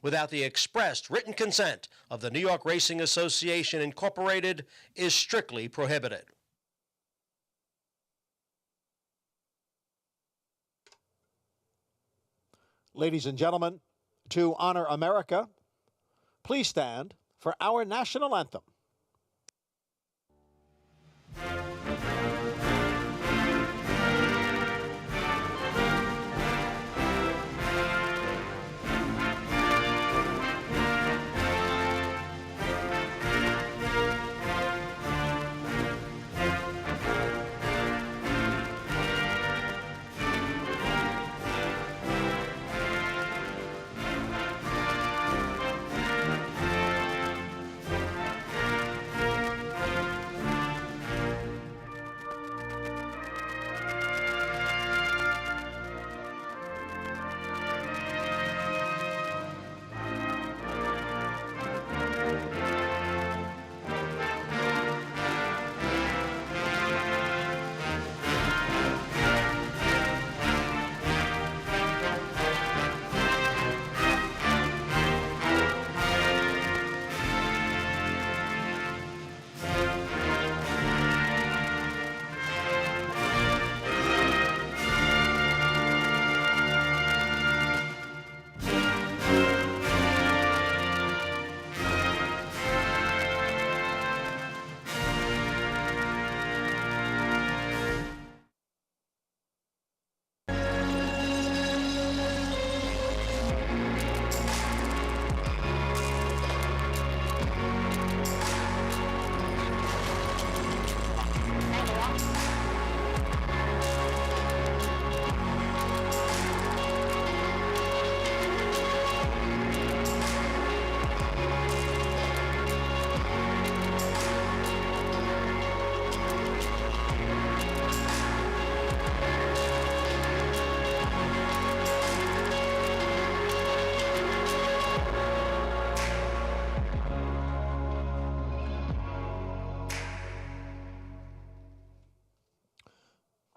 without the expressed written consent of the New York Racing Association Incorporated is strictly prohibited. Ladies and gentlemen, to honor America, please stand for our national anthem.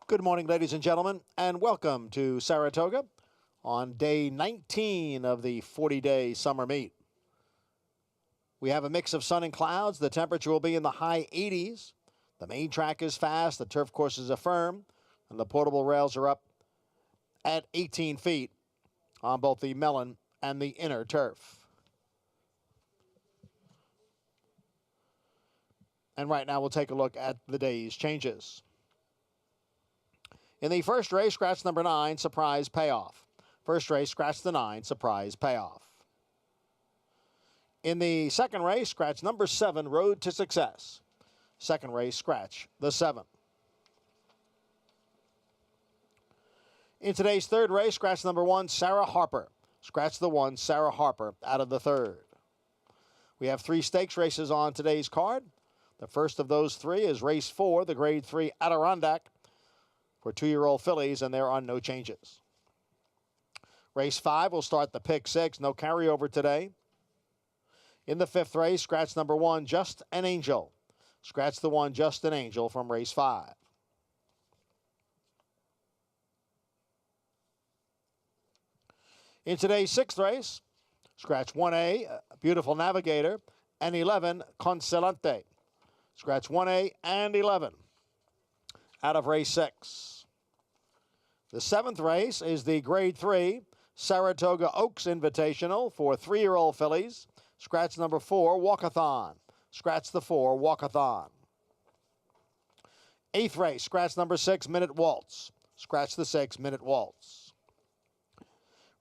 Good morning, ladies and gentlemen, and welcome to Saratoga on day 19 of the 40-day summer meet. We have a mix of sun and clouds. The temperature will be in the high 80s. The main track is fast. The turf courses are firm, and the portable rails are up at 18 feet on both the melon and the inner turf. And right now we'll take a look at the day's changes. In the first race, scratch number 9, Surprise Payoff. First race, scratch the 9, Surprise Payoff. In the second race, scratch number 7, Road to Success. Second race, scratch the 7. In today's third race, scratch number 1, Sarah Harper. Scratch the 1, Sarah Harper, out of the third. We have 3 stakes races on today's card. The first of those 3 is race 4, the grade 3 Adirondack, for 2-year-old fillies, and there are no changes. Race 5 will start the pick 6, no carryover today. In the 5th race, scratch number 1, Just an Angel. Scratch the 1, Just an Angel, from race 5. In today's 6th race, scratch 1A, Beautiful Navigator, and 11, Consolante. Scratch 1A and 11 out of race 6. The 7th race is the grade 3 Saratoga Oaks Invitational for 3-year-old fillies. Scratch number 4, Walkathon. Scratch the 4, Walkathon. 8th race, scratch number 6, Minute Waltz. Scratch the 6, Minute Waltz.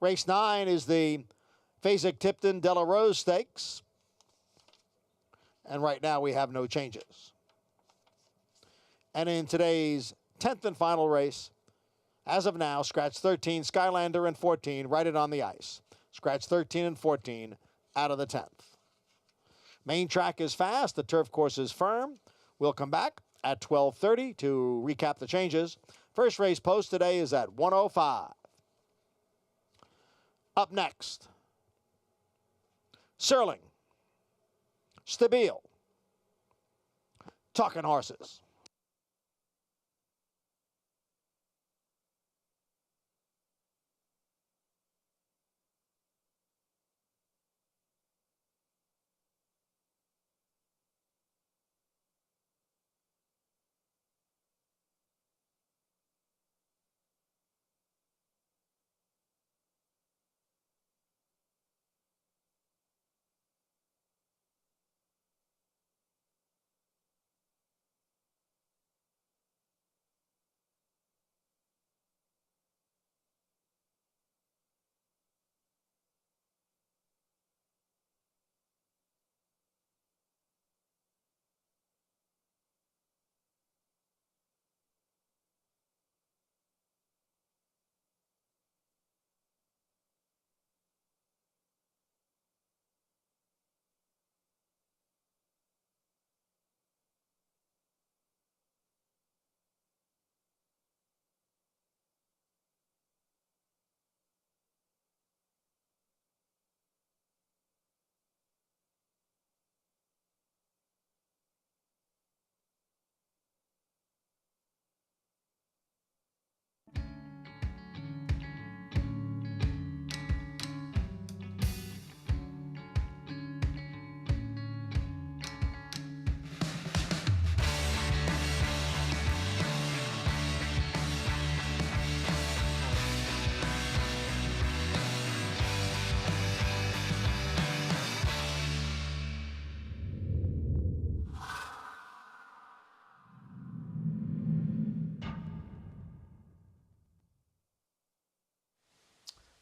Race 9 is the Fasig-Tipton Della Rose Stakes. And right now we have no changes. And in today's 10th and final race, as of now, scratch 13, Skylander, and 14, write it on the ice. Scratch 13 and 14 out of the 10th. Main track is fast. The turf course is firm. We'll come back at 12:30 to recap the changes. First race post today is at 1:05. Up next, Serling, Stabile, Talking Horses.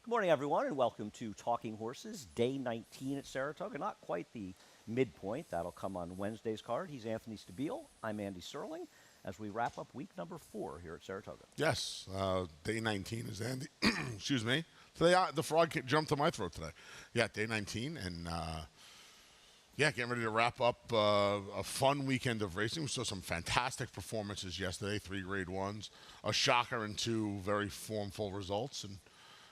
Good morning, everyone, and welcome to Talking Horses, day 19 at Saratoga. Not quite the midpoint. That'll come on Wednesday's card. He's Anthony Stabile. I'm Andy Serling, as we wrap up week number 4 here at Saratoga. Yes, day 19 is Andy. Excuse me. Today, the frog jumped to my throat today. Yeah, day 19, and getting ready to wrap up a fun weekend of racing. We saw some fantastic performances yesterday, 3 Grade 1s, a shocker and 2 very formful results, and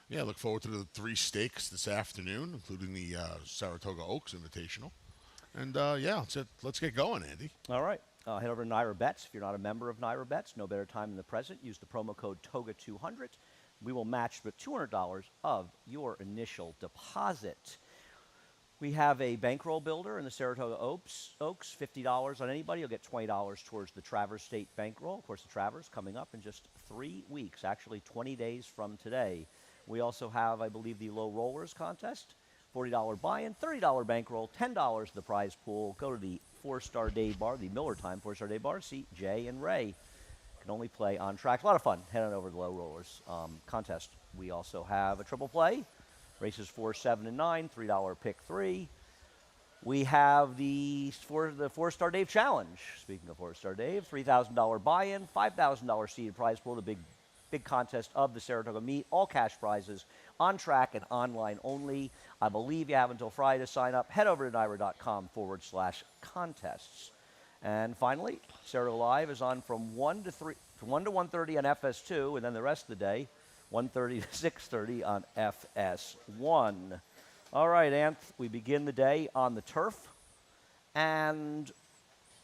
yeah, look forward to the 3 stakes this afternoon, including the Saratoga Oaks Invitational. And let's get going, Andy. All right. Head over to Naira Bets. If you're not a member of Naira Bets, no better time than the present. Use the promo code TOGA200. We will match with $200 of your initial deposit. We have a bankroll builder in the Saratoga Oaks. $50 on anybody. You'll get $20 towards the Travers State bankroll. Of course, the Travers coming up in just 3 weeks, actually 20 days from today. We also have, I believe, the Low Rollers contest. $40 buy-in, $30 bankroll, $10 the prize pool. Go to the 4-Star Day Bar, the Miller Time 4-Star Day Bar. See Jay and Ray. Can only play on track. A lot of fun. Head on over to the Low Rollers contest. We also have a triple play. Races 4, 7, and 9. $3 pick 3. We have the 4-Star Dave Challenge. Speaking of 4-Star Dave, $3,000 buy-in, $5,000 seeded prize pool. The big contest of the Saratoga meet. All cash prizes on track and online only. I believe you have until Friday to sign up. Head over to NYRA.com/contests. And finally, Saratoga Live is on from 1 to 1:30 on FS2, and then the rest of the day, 1:30 to 6:30 on FS1. All right, Anth, we begin the day on the turf, and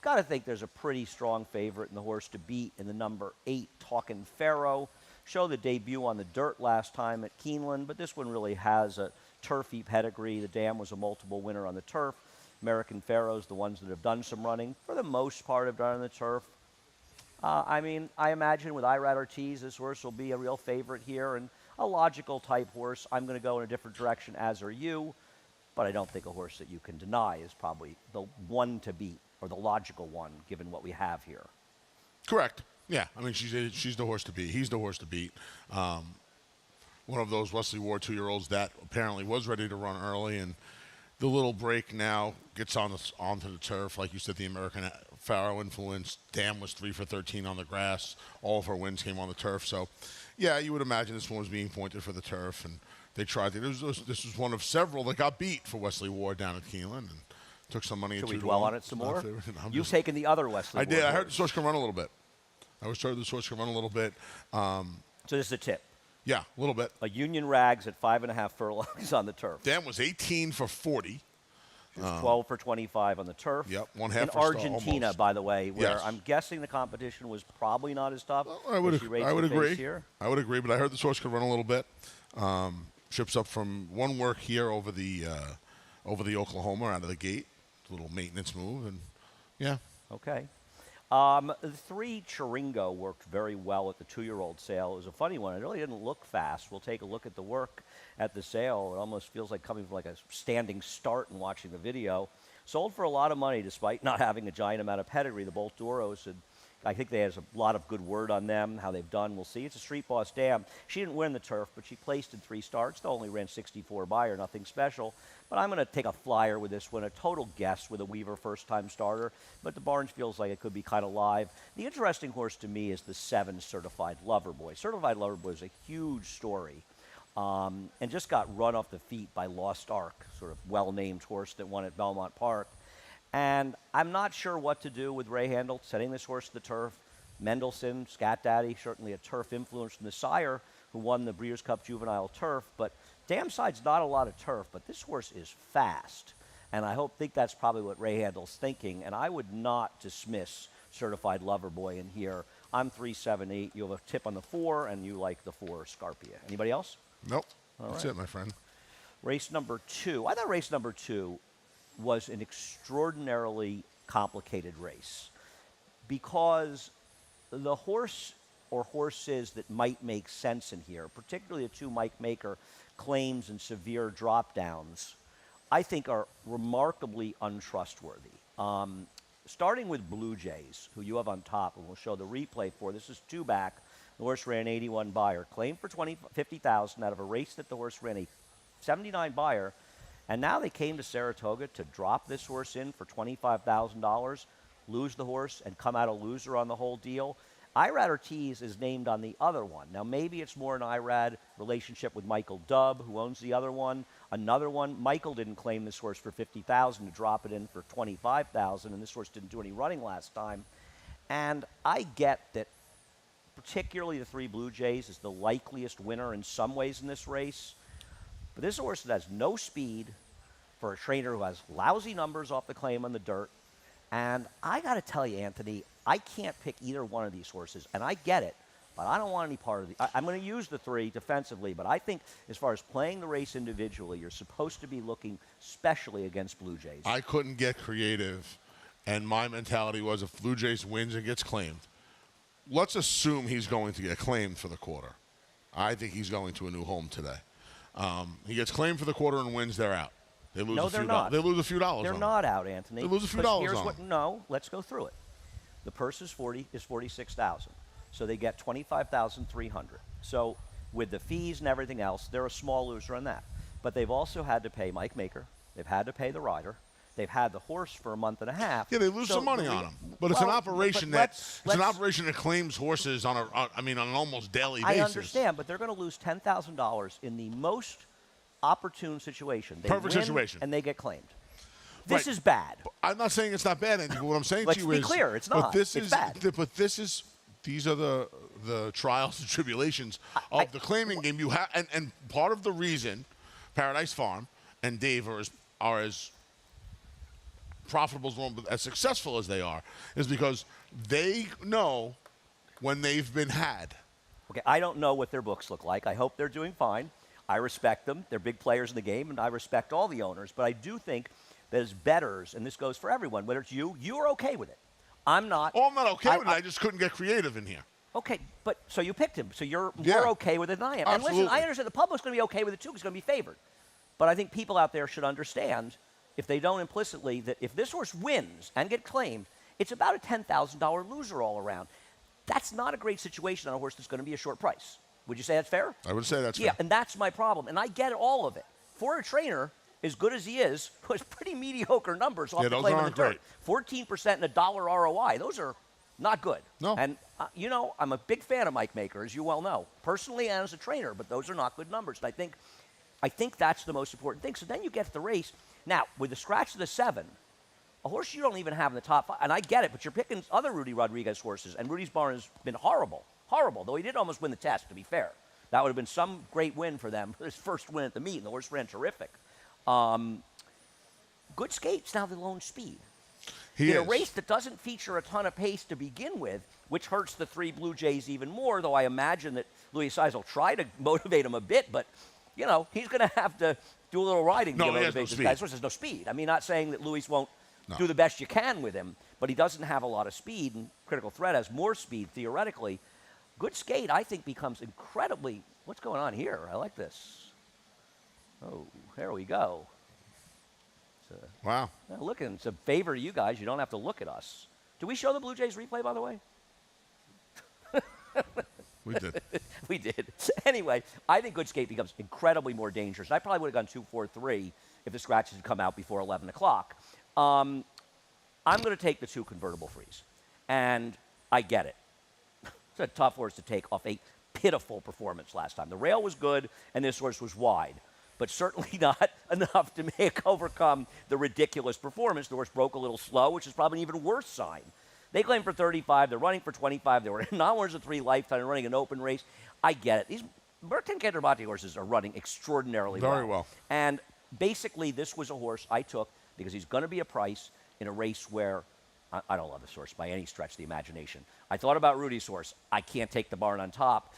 got to think there's a pretty strong favorite in the horse to beat in the number 8, Talkin' Pharaoh. Showed the debut on the dirt last time at Keeneland, but this one really has a turfy pedigree. The dam was a multiple winner on the turf. American Pharaohs, the ones that have done some running, for the most part have done on the turf. I imagine with Irad Ortiz, this horse will be a real favorite here and a logical type horse. I'm going to go in a different direction, as are you, but I don't think a horse that you can deny is probably the one to beat, or the logical one, given what we have here. Correct. Yeah, I mean, she's the horse to beat. He's the horse to beat. One of those Wesley Ward 2-year-olds that apparently was ready to run early, and the little break now gets onto the turf. Like you said, the American Pharaoh influence. Dam was 3 for 13 on the grass. All of her wins came on the turf. So, yeah, you would imagine this one was being pointed for the turf, and they tried. This was one of several that got beat for Wesley Ward down at Keeneland, and took some money. Should we dwell on it some more? You've taken the other Wesley Ward. I did. I heard the source can run a little bit. I was told the source can run a little bit. So this is a tip. Yeah, a little bit. A Union Rags at 5.5 furlongs on the turf. Dan was 18 for 40. 12 for 25 on the turf. Yep, 1/2 in for stall, Argentina, almost. by the way, where Yes. I'm guessing the competition was probably not as tough. I would as she raised agree. the face here. I would agree, but I heard the source could run a little bit. Ships up from one work here over the Oklahoma out of the gate. A little maintenance move, and yeah. Okay. The 3 Chiringo worked very well at the 2-year-old sale. It was a funny one. It really didn't look fast. We'll take a look at the work at the sale. It almost feels like coming from like a standing start and watching the video. Sold for a lot of money despite not having a giant amount of pedigree. The Bolt Duros, I think they has a lot of good word on them, how they've done. We'll see. It's a Street Boss dam. She didn't win the turf, but she placed in 3 starts. They only ran 64 by her, nothing special. But I'm going to take a flyer with this one, a total guess with a Weaver first-time starter. But the Barnes feels like it could be kind of live. The interesting horse to me is the 7 Certified Lover Boy. Certified Lover Boy is a huge story. And just got run off the feet by Lost Ark, sort of well-named horse that won at Belmont Park. And I'm not sure what to do with Ray Handel setting this horse to the turf. Mendelssohn, Scat Daddy, certainly a turf influence from the sire who won the Breeders' Cup Juvenile Turf. But Dam Side's not a lot of turf, but this horse is fast. And I think that's probably what Ray Handel's thinking. And I would not dismiss Certified Lover Boy in here. I'm 378. You have a tip on the 4, and you like the 4 Scarpia. Anybody else? Nope. That's it, my friend. Race number 2. I thought race number 2 was an extraordinarily complicated race because the horse or horses that might make sense in here, particularly the 2 Mike Maker claims and severe drop downs, I think are remarkably untrustworthy. Starting with Blue Jays, who you have on top, and we'll show the replay for. This is 2 back The horse ran 81 buyer, claimed for 50,000 out of a race that the horse ran a 79 buyer, and now they came to Saratoga to drop this horse in for $25,000, lose the horse, and come out a loser on the whole deal. Irad Ortiz is named on the other one. Now, maybe it's more an Irad relationship with Michael Dubb, who owns the other one. Another one, Michael didn't claim this horse for $50,000 to drop it in for $25,000, and this horse didn't do any running last time. And I get that particularly the 3 Blue Jays is the likeliest winner in some ways in this race. But this horse that has no speed for a trainer who has lousy numbers off the claim on the dirt. And I got to tell you, Anthony, I can't pick either one of these horses, and I get it, but I don't want any part of the. I'm going to use the 3 defensively, but I think as far as playing the race individually, you're supposed to be looking specially against Blue Jays. I couldn't get creative, and my mentality was if Blue Jays wins and gets claimed, let's assume he's going to get claimed for the quarter. I think he's going to a new home today. He gets claimed for the quarter and wins, they're out. They lose No, a few they're dollars. not. They lose a few dollars. They're on not out, Anthony. They lose a few Because dollars here's on what, them. No, let's go through it. The purse is 46,000, so they get 25,300. So with the fees and everything else, they're a small loser on that. But they've also had to pay Mike Maker. They've had to pay the rider. They've had the horse for a month and a half. Yeah, they lose So some money the- on him, but it's an well, operation but that claims horses on an almost daily basis. I understand, but they're going to lose $10,000 in the most opportune situation. They Perfect win, situation. and they get claimed. This Right. is bad. I'm not saying it's not bad, Andy. But what I'm saying Let's to you be is, clear, it's but not. This It's is, bad. But these are the trials and tribulations of the claiming game. You have, and part of the reason Paradise Farm and Dave are as profitable as successful as they are is because they know when they've been had. Okay, I don't know what their books look like. I hope they're doing fine. I respect them. They're big players in the game, and I respect all the owners. But I do think that as bettors, and this goes for everyone, whether it's you are okay with it. I'm not. Oh, I'm not okay with it. I just couldn't get creative in here. Okay, but so you picked him. So you're Yeah. more okay with it than I am. And listen, Absolutely. I understand the public's going to be okay with it too because it's going to be favored. But I think people out there should understand, if they don't implicitly, that if this horse wins and get claimed, it's about a $10,000 loser all around. That's not a great situation on a horse that's going to be a short price. Would you say that's fair? I would say that's Yeah, fair. and that's my problem. And I get all of it. For a trainer, as good as he is, who has pretty mediocre numbers off Yeah, the those claim on the aren't dirt. great. 14% and $1 ROI. Those are not good. No. And, I'm a big fan of Mike Maker, as you well know, personally and as a trainer, but those are not good numbers. And I think that's the most important thing. So then you get to the race. Now, with the scratch of the 7, a horse you don't even have in the top 5, and I get it, but you're picking other Rudy Rodriguez horses, and Rudy's barn has been horrible, though he did almost win the test, to be fair. That would have been some great win for them, his first win at the meet, and the horse ran terrific. Good Skate's now the lone speed. He In a is. race that doesn't feature a ton of pace to begin with, which hurts the 3 Blue Jays even more, though I imagine that Luis Saez will try to motivate him a bit, but, he's going to have to do a little riding No, to he has motivate no this speed. guy. This horse has no speed. I mean, not saying that Luis won't No. do the best you can with him, but he doesn't have a lot of speed, and Critical Threat has more speed, theoretically. Good Skate, I think, becomes incredibly... What's going on here? I like this. Oh, there we go. Wow. Now, look, it's a favor to you guys. You don't have to look at us. Do we show the Blue Jays replay, by the way? We did. We did. Anyway, I think Good Skate becomes incredibly more dangerous. I probably would have gone 2-4-3 if the scratches had come out before 11 o'clock. I'm going to take the 2 convertible frees. And I get it. It's a tough horse to take off a pitiful performance last time. The rail was good, and this horse was wide, but certainly not enough to overcome the ridiculous performance. The horse broke a little slow, which is probably an even worse sign. They claim for 35. They're running for 25. They were non-winners of 3 lifetime, running an open race. I get it. These Merton Canterbury horses are running extraordinarily Very well. And basically, this was a horse I took because he's going to be a price in a race where I don't love this horse by any stretch of the imagination. I thought about Rudy's horse. I can't take the barn on top.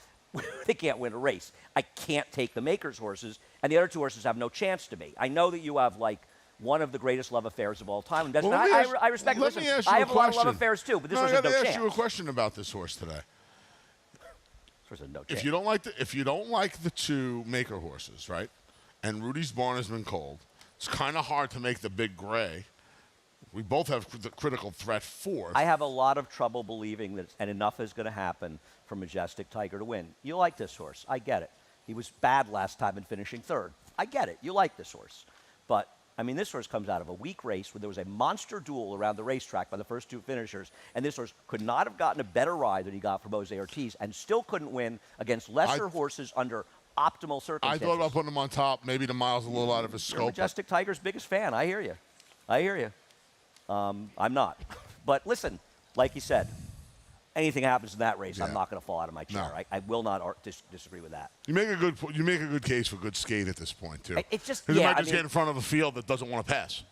They can't win a race. I can't take the Maker's horses, and the other 2 horses have no chance to be. I know that you have, one of the greatest love affairs of all time. And Well, let me ask- I respect let listen, me ask you I a have a lot of love question. affairs too, but this No, horse I has got no to chance. ask you a question about this horse today. This horse has no chance. If you don't like the 2 Maker horses, right? And Rudy's barn has been cold. It's kind of hard to make the big gray We both have the critical threat fourth. I have a lot of trouble believing that, and enough is going to happen for Majestic Tiger to win. You like this horse. I get it. He was bad last time in finishing third. I get it. You like this horse. But, I mean, this horse comes out of a weak race where there was a monster duel around the racetrack by the first two finishers, and this horse could not have gotten a better ride than he got from Jose Ortiz and still couldn't win against lesser horses under optimal I circumstances. thought about putting him on top. Maybe the mile's a little out of his You're scope. Majestic Tiger's biggest fan. I hear you. I hear you. I'm not. But listen, like you said, anything happens in that race, I'm Yeah. not going to fall out of my chair. No. I will not disagree with that. You make a good case for good skate at this point too. It's just- 'Cause you yeah, might I just mean- get in front of a field that doesn't want to pass.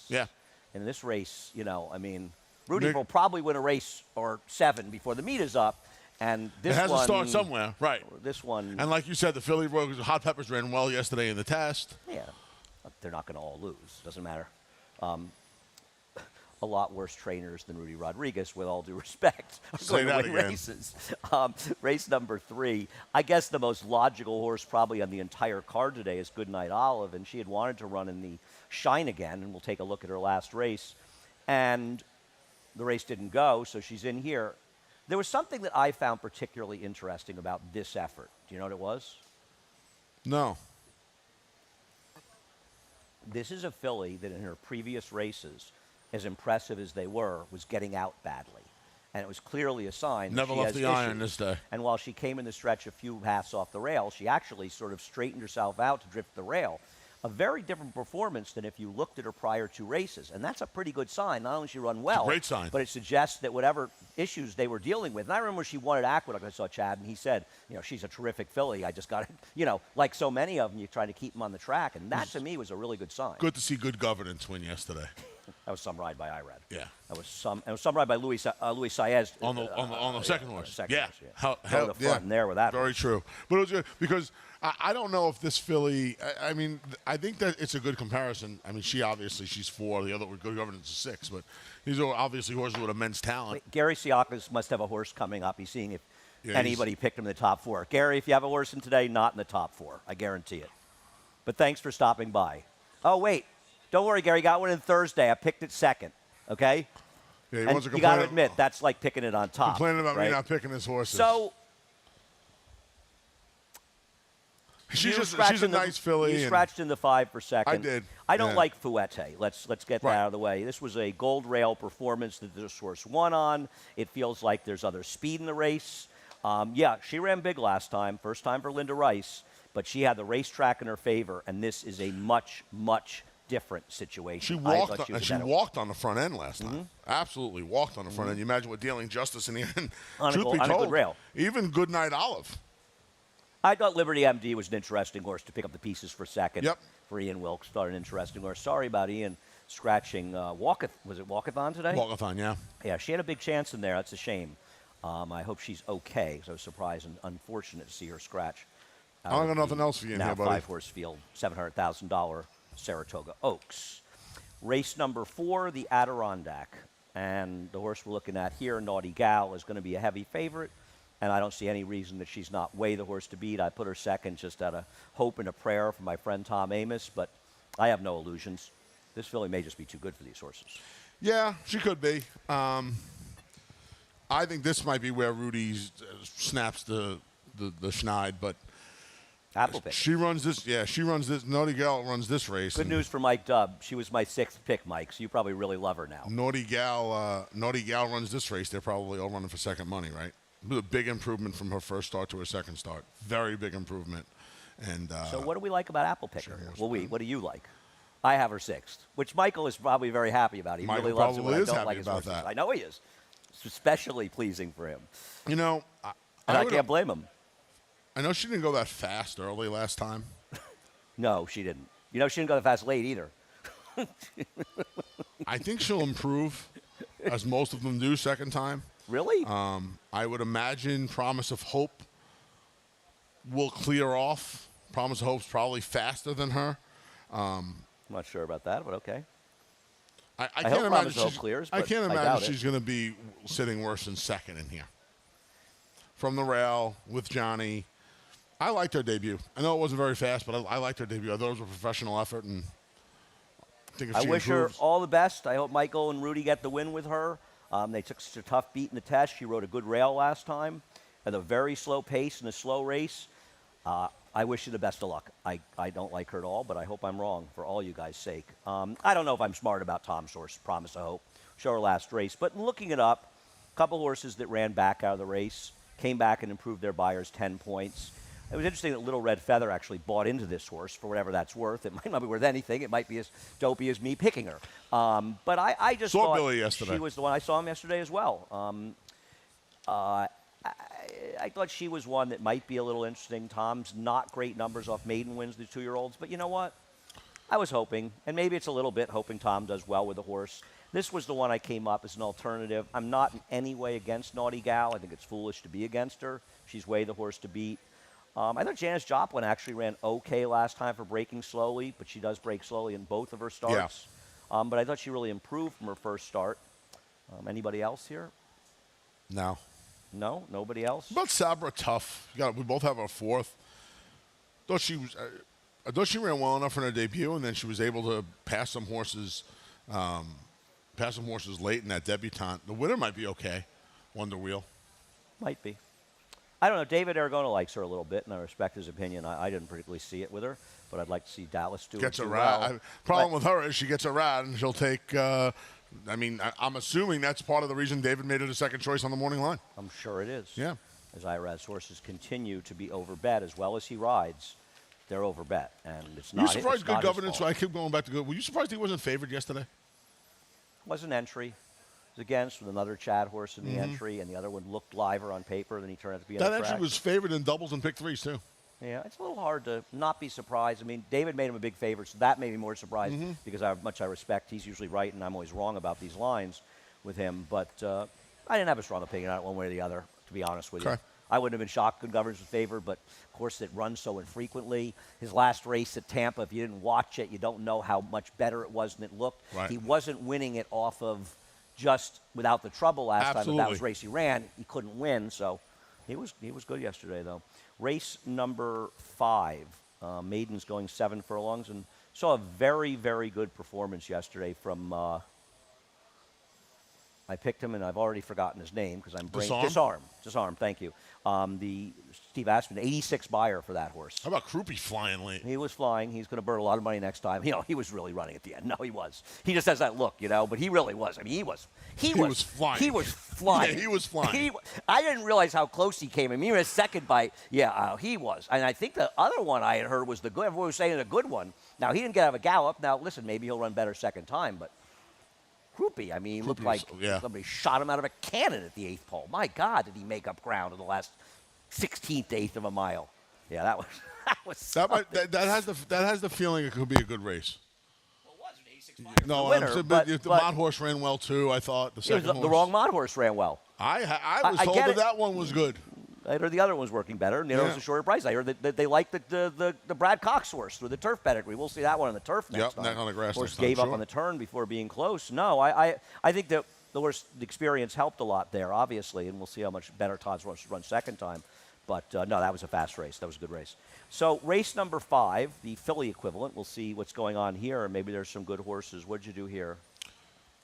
Yeah. In this race, you know, I mean, Rudy Nick- will probably win a race or 7 before the meet is up, and this It has one to start somewhere, right? This one, And like you said, the Philly Hot Peppers ran well yesterday in the test. yeah, they're not going to all lose. Doesn't matter. A lot worse trainers than Rudy Rodriguez, with all due respect, are Say going to that win again. races. Race number 3, I guess the most logical horse probably on the entire card today is Goodnight Olive, and she had wanted to run in the Shine again, and we'll take a look at her last race. And the race didn't go, so she's in here. There was something that I found particularly interesting about this effort. Do you know what it was? No. This is a filly that in her previous races, as impressive as they were, was getting out badly. And it was clearly a sign that Never she left has the iron issues. this day. And while she came in the stretch a few halves off the rail, she actually sort of straightened herself out to drift the rail. A very different performance than if you looked at her prior 2 races. And that's a pretty good sign. Not only did she run well, great sign. but it suggests that whatever issues they were dealing with. And I remember she won at Aqueduct. I saw Chad, and he said, you know, she's a terrific filly. I just got to, you know, like so many of them, you try to keep them on the track. And that, to me, was a really good sign. Good to see good governance win yesterday. That was some ride by Irad. Yeah. That was some ride by Luis Saez. On the second horse. Second Yeah. horse, yeah. How, Go to the front and there with that Very horse. true. But it was good because I don't know if this filly. I mean, I think that it's a good comparison. I mean, she's 4. The other good governance is 6. But these are obviously horses with immense talent. Wait, Gary Siakis must have a horse coming up. He's seeing if Yeah, anybody picked him in the top 4. Gary, if you have a horse in today, not in the top 4. I guarantee it. But thanks for stopping by. Oh, wait. Don't worry, Gary. Got one in Thursday. I picked it second. Okay? Yeah, he And wants to you got to complain- admit, that's like picking it on top. complaining about me right? not picking his horses. So she's you a scratched in the- nice filly. You and- scratched in the 5 for second. I did, I don't yeah. like Fouette. Let's get Right. that out of the way. This was a gold rail performance that this horse won on. It feels like there's other speed in the race. Yeah, she ran big last time. First time for Linda Rice. But she had the racetrack in her favor, and this is a much, much different situation. She I walked. thought On, was she better. walked on the front end last time. Absolutely walked on the front end. You imagine what dealing justice in the end. On a Truth go- be on a good told, rail. even Goodnight Olive. I thought Liberty MD was an interesting horse to pick up the pieces for second. Yep. For Ian Wilkes, thought an interesting horse. Sorry about Ian scratching Walkath. Was it Walkathon today? Walkathon, yeah. Yeah, she had a big chance in there. That's a shame. I hope she's okay, because I was surprised and unfortunate to see her scratch. I don't got nothing else for you in now here, buddy. 5-horse field, $700,000 Saratoga Oaks. Race number 4, the Adirondack. And the horse we're looking at here, Naughty Gal, is going to be a heavy favorite. And I don't see any reason that she's not way the horse to beat. I put her second just out of hope and a prayer from my friend Tom Amos, but I have no illusions. This filly may just be too good for these horses. Yeah, she could be. I think this might be where Rudy snaps the schneid, but Apple pick. she runs this. Yeah, she runs this. Naughty Gal runs this race. Good and news for Mike Dubb. She was my 6th pick, Mike, so you probably really love her now. Naughty Gal runs this race. They're probably all running for second money, right? A big improvement from her first start to her second start. Very big improvement. And So what do we like about Apple Picker? Sure, yes, Well, ma'am. what do you like? I have her 6th, which Michael is probably very happy about. He Michael really loves it when probably I is don't happy like his about horses. that. I know he is. It's especially pleasing for him. you know, And I would- can't blame him. I know she didn't go that fast early last time. No, she didn't. You know, she didn't go that fast late either. I think she'll improve, as most of them do, second time. Really? I would imagine Promise of Hope will clear off. Promise of Hope's probably faster than her. I'm not sure about that, but okay. I hope can't imagine Promise of Hope she's, clears, I but can't I imagine doubt it. she's going to be sitting worse than second in here. From the rail with Johnny. I liked her debut. I know it wasn't very fast, but I liked her debut. I thought it was a professional effort and think if I she wish her improves, all the best. I hope Michael and Rudy get the win with her. They took such a tough beat in the test. She rode a good rail last time at a very slow pace in a slow race. I wish you the best of luck. I don't like her at all, but I hope I'm wrong for all you guys' sake. I don't know if I'm smart about Tom's horse, Promise of Hope. Show her last race. But looking it up, a couple horses that ran back out of the race, came back and improved their buyers 10 points. It was interesting that Little Red Feather actually bought into this horse for whatever that's worth. It might not be worth anything. It might be as dopey as me picking her. But I just Saw thought Billy yesterday. she was the one. I saw him yesterday as well. I thought she was one that might be a little interesting. Tom's not great numbers off maiden wins, the 2-year-olds. But you know what? I was hoping, and maybe it's a little bit hoping Tom does well with the horse. This was the one I came up as an alternative. I'm not in any way against Naughty Gal. I think it's foolish to be against her. She's way the horse to beat. I thought Janice Joplin actually ran okay last time for breaking slowly, but she does break slowly in both of her starts. But I thought she really improved from her first start. Anybody else here? no. No? Nobody else? About Sabra, tough. We both have our fourth. Thought she was. I thought she ran well enough in her debut, and then she was able to pass some horses. Pass some horses late in that debutante. The winner might be okay. Wonder Wheel. Might be. I don't know. David Aragona likes her a little bit, and I respect his opinion. I didn't particularly see it with her, but I'd like to see Dallas do Gets it a do ride. well. Problem with her is she gets a ride, and she'll take. I'm assuming that's part of the reason David made her the second choice on the morning line. I'm sure it is. Yeah. As Irad's horses continue to be overbet as well as he rides, they're overbet, and it's Were not. you surprised it's Good not his Governance? fault. I keep going back to Good. Were you surprised he wasn't favored yesterday? Was an entry. It was against with another Chad horse in the entry, and the other one looked liver on paper. Then he turned out to be on That the actually track. was favored in doubles and pick threes too. Yeah, it's a little hard to not be surprised. I mean, David made him a big favorite, so that made me more surprised because how much I respect. He's usually right, and I'm always wrong about these lines with him. But I didn't have a strong opinion on it one way or the other, to be honest with you. Okay. I wouldn't have been shocked Good Governance was favored, but of course it runs so infrequently. His last race at Tampa, if you didn't watch it, you don't know how much better it was than it looked. Right. He wasn't winning it off of just without the trouble last time. If that Absolutely. was race he ran, he couldn't win, so he was good yesterday, though. Race number 5, maidens going 7 furlongs, and saw a very, very good performance yesterday from. I picked him, and I've already forgotten his name because I'm Disarm. Thank you. The Steve Aspen, 86 buyer for that horse. How about Krupe flying late? He was flying. He's going to burn a lot of money next time. You know, he was really running at the end. No, he was. He just has that look, you know, but he really was. I mean, he was flying. He was flying. Yeah, he was flying. I didn't realize how close he came. I mean, he was a second by, he was. And I think the other one I had heard was the good, everyone was saying the good one. Now, he didn't get out of a gallop. Now, listen, maybe he'll run better second time, but Krupe, I mean, he looked like somebody shot him out of a cannon at the 8th pole. My God, did he make up ground in the last 16th eighth of a mile. Yeah, that was that has the feeling it could be a good race. Well, it was an 86 buyer No, for the winner, the Mott horse ran well too. I thought the second horse. the wrong Mott horse ran well. I was I told get it. that one was good. I heard the other one was working better, and the other was a shorter price. I heard that they liked the Brad Cox horse through the turf pedigree. We'll see that one on the turf next time. Not on the grass Horse next time, gave up sure. on the turn before being close. No, I think that the experience helped a lot there, obviously, and we'll see how much better Todd's horse run second time. But, no, that was a fast race. That was a good race. So race number 5, the filly equivalent. We'll see what's going on here, and maybe there's some good horses. What did you do here?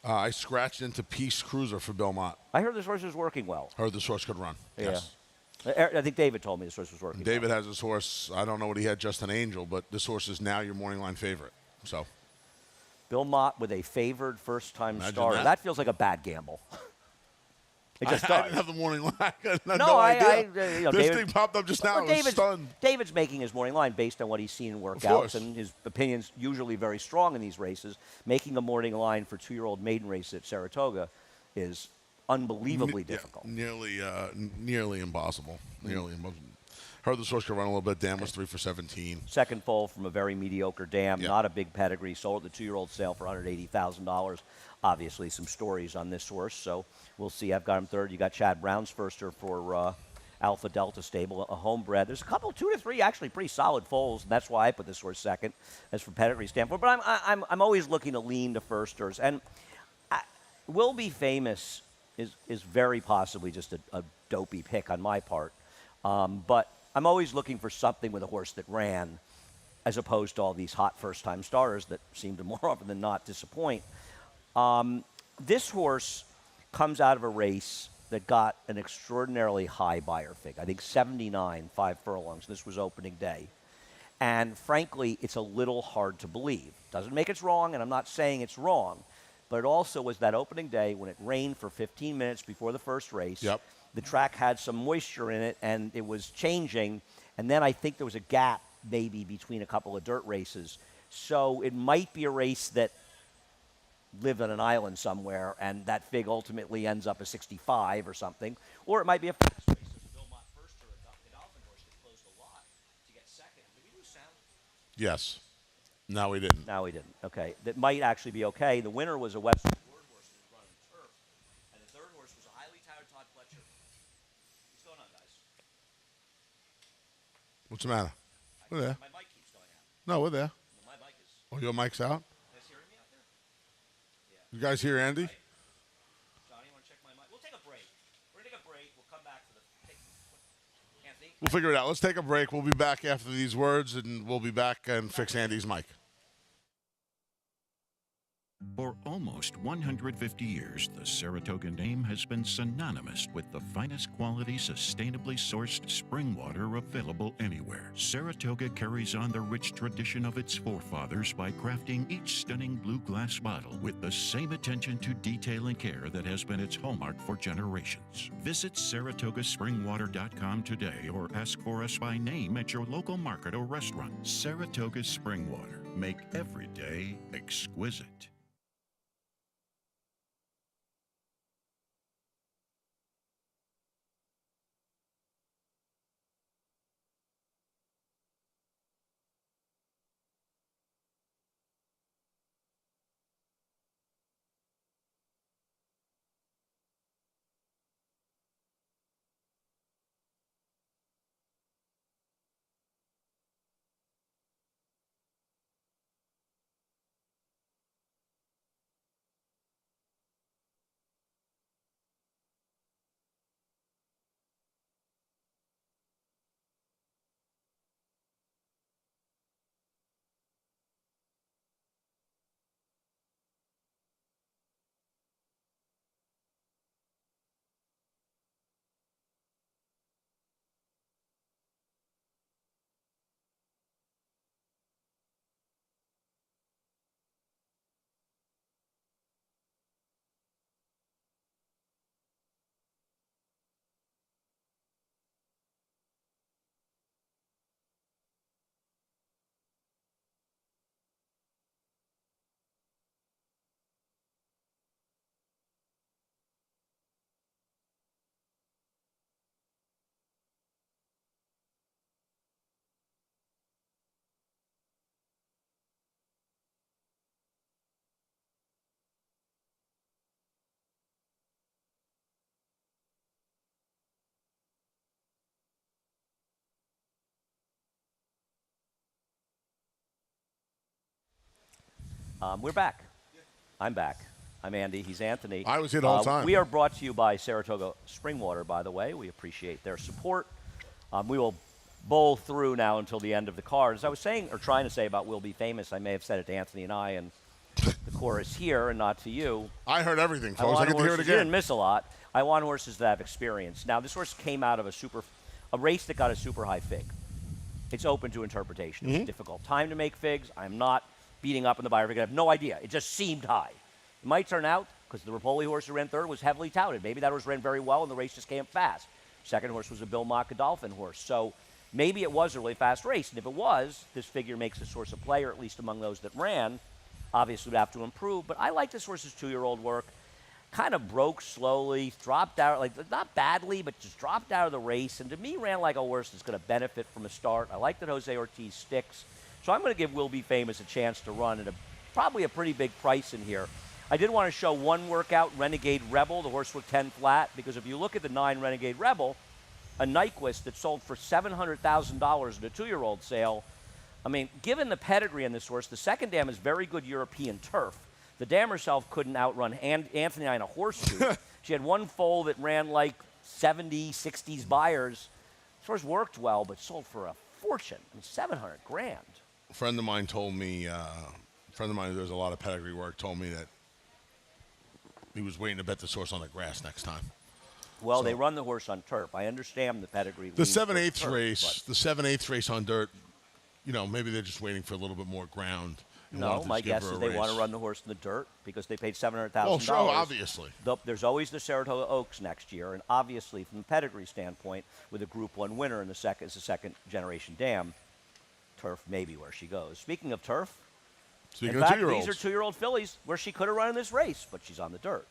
I scratched into Peace Cruiser for Belmont. I heard this horse was working well. Heard this horse could run. Yeah. Yes. I think David told me this horse was working David well. has his horse. I don't know what he had, Just an Angel, but this horse is now your morning line favorite. So Bill Mott with a favored first-time Imagine starter. that. That feels like a bad gamble. It just I does. didn't have the morning line. I had no No, idea. this This thing popped up just now. Well, I was stunned. David's making his morning line based on what he's seen in course. workouts, and his opinion's usually very strong in these races. Making a morning line for 2-year-old maiden race at Saratoga is unbelievably difficult. Nearly impossible. Nearly impossible. Heard this horse could run a little bit. Dam was 3 for 17. Second foal from a very mediocre dam, Yeah. not a big pedigree. Sold at the 2-year-old sale for $180,000. Obviously, some stories on this horse, so we'll see. I've got him third. You got Chad Brownsfurster for Alpha Delta Stable, a homebred. There's a couple, 2 to 3, actually pretty solid foals, and that's why I put this horse second, as for pedigree standpoint. But I'm always looking to lean to firsters, and Will Be Famous is very possibly just a dopey pick on my part, but I'm always looking for something with a horse that ran as opposed to all these hot first-time starters that seem to more often than not disappoint. This horse comes out of a race that got an extraordinarily high buyer fig. I think 79, 5 furlongs. This was opening day. And frankly, it's a little hard to believe. Doesn't make it's wrong, and I'm not saying it's wrong, but it also was that opening day when it rained for 15 minutes before the first race. Yep. The track had some moisture in it, and it was changing. And then I think there was a gap maybe between a couple of dirt races. So it might be a race that lived on an island somewhere, and that fig ultimately ends up a 65 or something. Or it might be a fast race. There's a Belmont first or a Godolphin horse that closed a lot to get second. Did we lose sound? Yes. No, we didn't. No, we didn't. Okay. That might actually be okay. The winner was a Western Ward horse that was running turf, and the third horse was a highly touted Todd Fletcher. What's going on, guys? What's the matter? We're there. My mic keeps going out. No, we're there. My mic is. Oh, your mic's out? You guys hearing me out there? You guys hear Andy? Johnny, you want to check my mic? We'll take a break. We're going to take a break. We'll come back for the. Anthony? We'll figure it out. Let's take a break. We'll be back after these words, and we'll be back and fix Andy's mic. For almost 150 years, the Saratoga name has been synonymous with the finest quality, sustainably sourced spring water available anywhere. Saratoga carries on the rich tradition of its forefathers by crafting each stunning blue glass bottle with the same attention to detail and care that has been its hallmark for generations. Visit SaratogaSpringwater.com today or ask for us by name at your local market or restaurant. Saratoga Spring Water. Make every day exquisite. We're back. I'm back. I'm Andy. He's Anthony. I was here the whole time. We are brought to you by Saratoga Spring Water, by the way. We appreciate their support. We will bowl through now until the end of the card. As I was saying, or trying to say about Will Be Famous, I may have said it to Anthony and I, and the chorus here and not to you. I heard everything, folks. I want get to hear it horses- You again. didn't miss a lot. I want horses that have experience. Now, this horse came out of a race that got a super high fig. It's open to interpretation. It's a difficult time to make figs. I'm not beating up on the buyer fig. I have no idea. It just seemed high. It might turn out, because the Rapoli horse who ran third was heavily touted. Maybe that horse ran very well and the race just came fast. Second horse was a Bill Mott Godolphin horse. So maybe it was a really fast race. And if it was, this figure makes this horse a player, at least among those that ran. Obviously would have to improve. But I like this horse's 2-year-old work. Kind of broke slowly, dropped out, like not badly, but just dropped out of the race. And to me, ran like a horse that's going to benefit from a start. I like that Jose Ortiz sticks. So I'm going to give Will Be Famous a chance to run at probably a pretty big price in here. I did want to show one workout, Renegade Rebel, the horse with 10 flat, because if you look at the 9 Renegade Rebel, a Nyquist that sold for $700,000 in a 2-year-old sale. I mean, given the pedigree on this horse, the second dam is very good European turf. The dam herself couldn't outrun Anthony and I in a horseshoe. She had one foal that ran like 70s, 60s buyers. This horse worked well, but sold for a fortune. I mean, $700,000. A friend of mine told me, who does a lot of pedigree work, told me that he was waiting to bet this horse on the grass next time. Well, they run the horse on turf. I understand the pedigree. The leans 7/8 towards race, turf, the 7/8 race on dirt, maybe they're just waiting for a little bit more ground. but no, my guess is they want to run the horse in the dirt because they paid $700,000. Well, sure, obviously. There's always the Saratoga Oaks next year, and obviously, from the pedigree standpoint, with a Group 1 winner in the second, it's a second-generation dam. Turf may be where she goes. Speaking of turf, Speaking in of fact, two-year-olds. these are 2-year-old fillies where she could have run in this race, but she's on the dirt.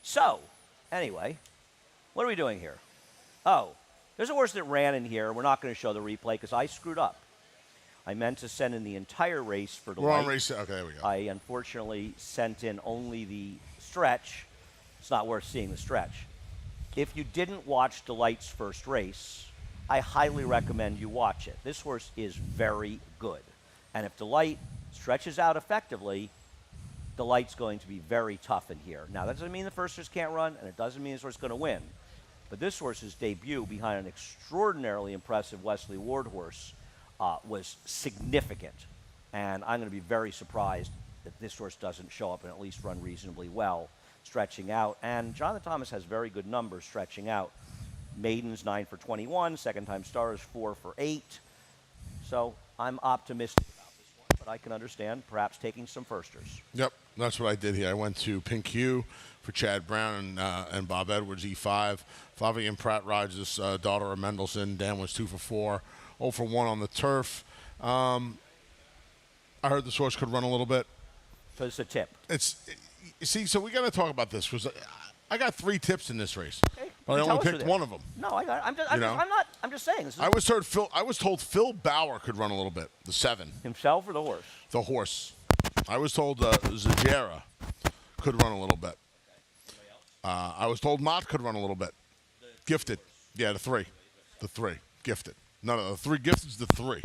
So, anyway, what are we doing here? Oh, there's a horse that ran in here. We're not going to show the replay because I screwed up. I meant to send in the entire race for the We're on light. race. Okay, there we go. I unfortunately sent in only the stretch. It's not worth seeing the stretch. If you didn't watch Delight's first race, I highly recommend you watch it. This horse is very good. And if Delight stretches out effectively, Delight's going to be very tough in here. Now, that doesn't mean the first horse can't run, and it doesn't mean this horse is going to win. But this horse's debut behind an extraordinarily impressive Wesley Ward horse was significant. And I'm going to be very surprised that this horse doesn't show up and at least run reasonably well stretching out. And Jonathan Thomas has very good numbers stretching out. Maiden's 9 for 21, second time star is 4 for 8. So I'm optimistic about this one, but I can understand perhaps taking some firsters. Yep, that's what I did here. I went to Pink Hue for Chad Brown and Bob Edwards, E5. Flavien Pratt rides this daughter of Mendelssohn. Dan was 2 for 4, 0 for 1 on the turf. I heard this horse could run a little bit. So it's a tip. So we got to talk about this because I got 3 tips in this race, but I Tell only us who picked they one are. of them. No, I'm just saying. This is I was told Phil Bauer could run a little bit. The 7, himself or the horse? the horse. I was told Zajera could run a little bit. I was told Mott could run a little bit. Gifted, yeah, the 3, gifted. No, the 3 gifted is the 3.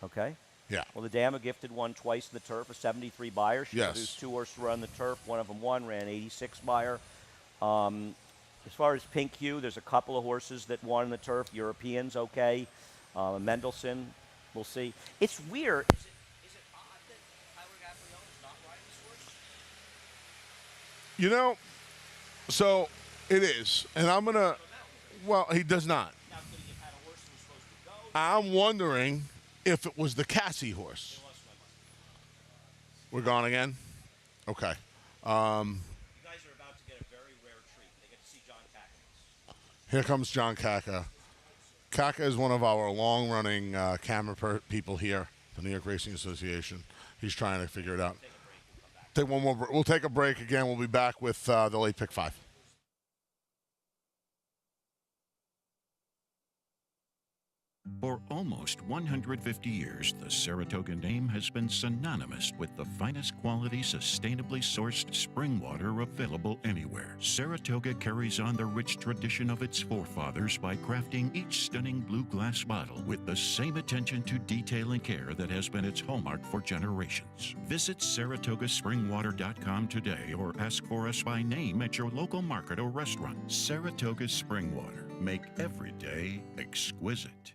Okay. Yeah. Well, the Dama gifted won twice in the turf, a 73 buyer. She Yes. produced 2 horses to run the turf. One of them won, ran 86 buyer. As far as Pink Hue, there's a couple of horses that won in the turf. Europeans, okay. Mendelssohn, we'll see. It's weird. Is it odd that Tyler Gaffalione is not riding this horse? So it is. And I'm going to, well, he does not. Now, could he have had a horse that was supposed to go? I'm wondering if it was the Cassie horse. We're gone again? Okay. You guys are about to get a very rare treat. They get to see John Cackens. Here comes John Kaka. Kaka is one of our long-running camera people here, the New York Racing Association. He's trying to figure it out. Take one more. We'll take a break again. We'll be back with the late pick 5. For almost 150 years, the Saratoga name has been synonymous with the finest quality, sustainably sourced spring water available anywhere. Saratoga carries on the rich tradition of its forefathers by crafting each stunning blue glass bottle with the same attention to detail and care that has been its hallmark for generations. Visit SaratogaSpringwater.com today or ask for us by name at your local market or restaurant. Saratoga Spring Water. Make every day exquisite.